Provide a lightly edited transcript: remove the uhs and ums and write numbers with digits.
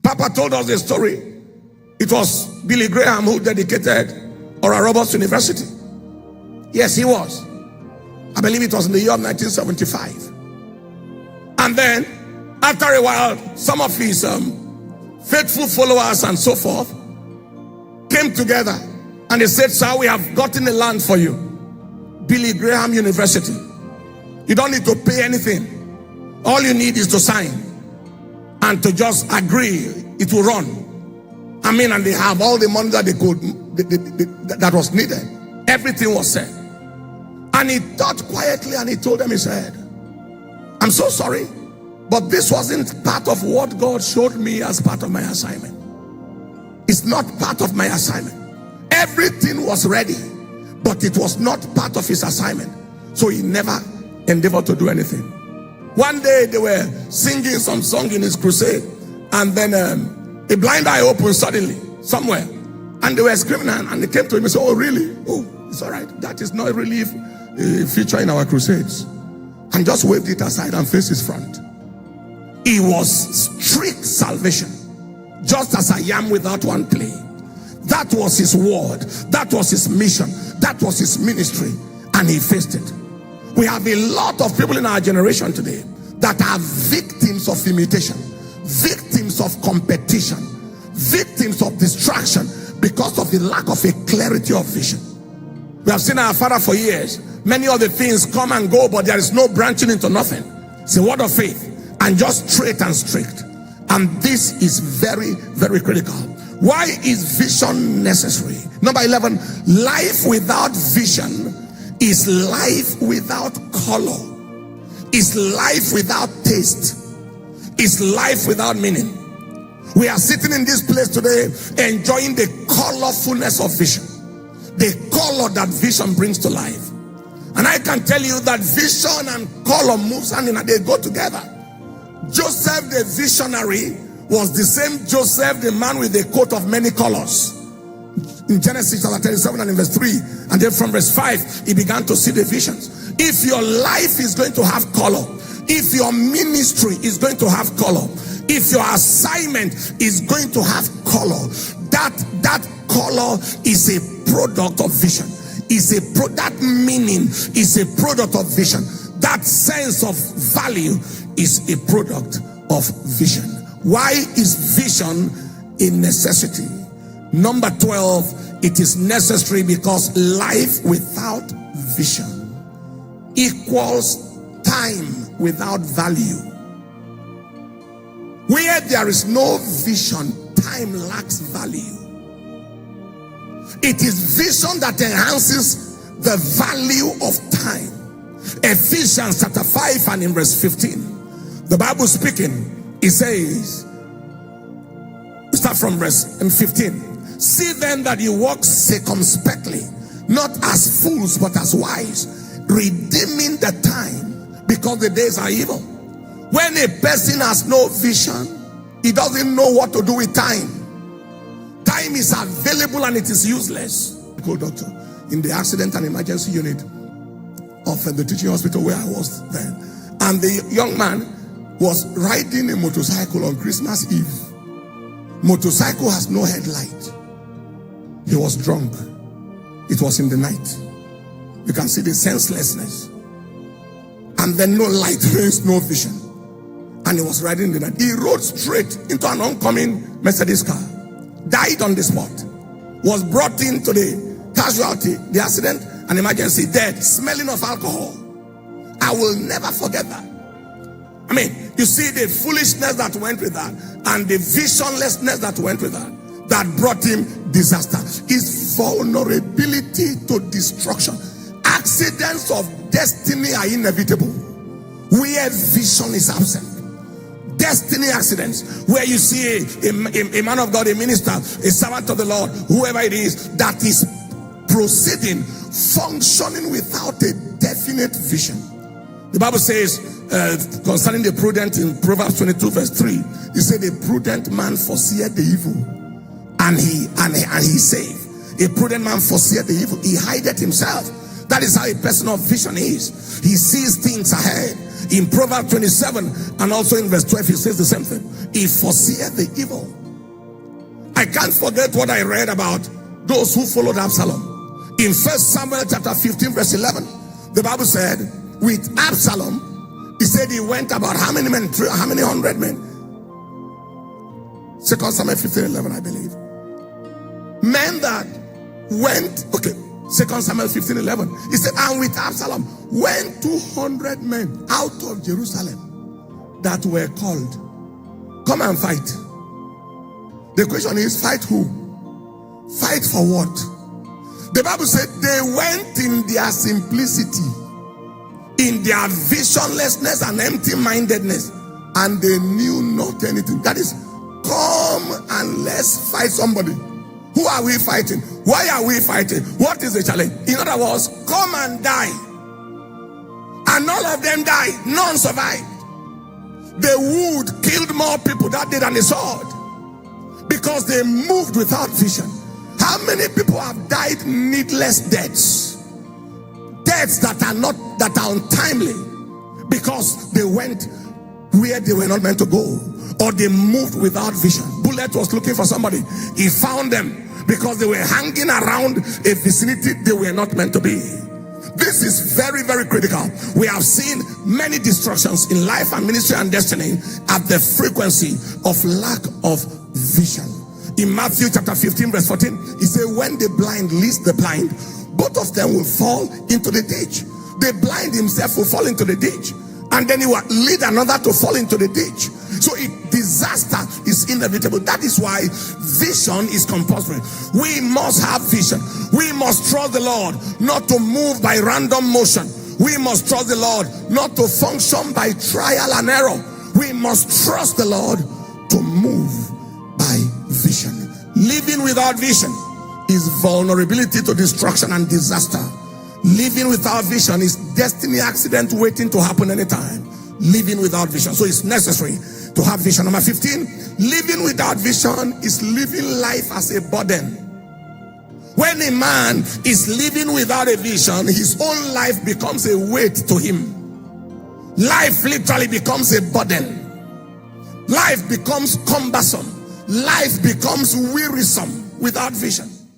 Papa told us a story. It was Billy Graham who dedicated Oral Roberts University. Yes, he was. I believe it was in the year of 1975. And then, after a while, some of his faithful followers and so forth came together and they said, "Sir, we have gotten a land for you. Billy Graham University. You don't need to pay anything. All you need is to sign and to just agree it will run." And they have all the money that they could, that was needed. Everything was set. And he thought quietly and he told them, he said, "I'm so sorry, but this wasn't part of what God showed me as part of my assignment. It's not part of my assignment. Everything was ready, but it was not part of his assignment." So he never endeavored to do anything. One day they were singing some song in his crusade, and then a blind eye opened suddenly somewhere, and they were screaming, and they came to him and said, "Oh, really? Oh, it's all right. That is not really a feature in our crusades." And just waved it aside and faced his front. It was strict salvation, just as I am without one plea. That was his word. That was his mission. That was his ministry, and he faced it. We have a lot of people in our generation today that are victims of imitation, victims of competition, victims of distraction because of the lack of a clarity of vision. We have seen our father for years. Many of the things come and go, but there is no branching into nothing. It's a word of faith and just straight and strict. And this is very, very critical. Why is vision necessary? Number 11, life without vision is life without color, is life without taste, is life without meaning. We are sitting in this place today enjoying the colorfulness of vision, the color that vision brings to life. And I can tell you that vision and color moves hand in hand, they go together. Joseph the visionary was the same Joseph, the man with a coat of many colors. In Genesis chapter 37 and in verse 3, and then from verse 5, he began to see the visions. If your life is going to have color, if your ministry is going to have color, if your assignment is going to have color, that color is a product of vision. That meaning is a product of vision. That sense of value is a product of vision. Why is vision a necessity? Number 12, it is necessary because life without vision equals time without value. Where there is no vision, time lacks value. It is vision that enhances the value of time. Ephesians chapter 5 and in verse 15, the Bible speaking, it says, start from verse 15. See then that you walk circumspectly, not as fools but as wise, redeeming the time, because the days are evil. When a person has no vision, he doesn't know what to do with time. Time is available and it is useless. Go doctor in the accident and emergency unit of the teaching hospital where I was then, and the young man was riding a motorcycle on Christmas Eve. Motorcycle has no headlight. He was drunk. It was in the night. You can see the senselessness. And then no light, rains, no vision. And he was riding in the night. He rode straight into an oncoming Mercedes car. Died on the spot. Was brought into the casualty, the accident, an emergency, dead, smelling of alcohol. I will never forget that. I mean, you see the foolishness that went with that and the visionlessness that went with that brought him disaster. His vulnerability to destruction. Accidents of destiny are inevitable where vision is absent. Destiny accidents where you see a man of God, a minister, a servant of the Lord, whoever it is, that is proceeding, functioning without a definite vision. The Bible says concerning the prudent in Proverbs 22 verse 3, he said, a prudent man foreseeth the evil and he saved. A prudent man foreseeth the evil, he hideth himself. That is how a person of vision is. He sees things ahead. In Proverbs 27 and also in verse 12, he says the same thing. He foreseeth the evil. I can't forget what I read about those who followed Absalom. In 1 Samuel chapter 15 verse 11, the Bible said, with Absalom, he said he went about how many men? How many hundred men? 2 Samuel 15:11, I believe. Men that went, okay, 2 Samuel 15:11. He said, and with Absalom went 200 men out of Jerusalem that were called, come and fight. The question is, fight who? Fight for what? The Bible said they went in their simplicity, in their visionlessness and empty-mindedness, and they knew not anything. That is, come and let's fight somebody. Who are we fighting? Why are we fighting? What is the challenge? In other words, come and die. And all of them died. None survived. The wood killed more people that day than the sword, because they moved without vision. How many people have died needless deaths? Deaths that are untimely, because they went where they were not meant to go, or they moved without vision. Bullet was looking for somebody. He found them because they were hanging around a vicinity they were not meant to be. This is very, very critical. We have seen many destructions in life and ministry and destiny at the frequency of lack of vision. In Matthew chapter 15 verse 14, he said, when the blind leads the blind, both of them will fall into the ditch. The blind himself will fall into the ditch, and then he will lead another to fall into the ditch. So disaster is inevitable. That is why vision is compulsory. We must have vision. We must trust the Lord not to move by random motion. We must trust the Lord not to function by trial and error. We must trust the Lord to move by vision. Living without vision is vulnerability to destruction and disaster. Living without vision is destiny accident waiting to happen anytime. Living without vision. So it's necessary to have vision. Number 15, living without vision is living life as a burden. When a man is living without a vision, his own life becomes a weight to him. Life literally becomes a burden. Life becomes cumbersome. Life becomes wearisome without vision.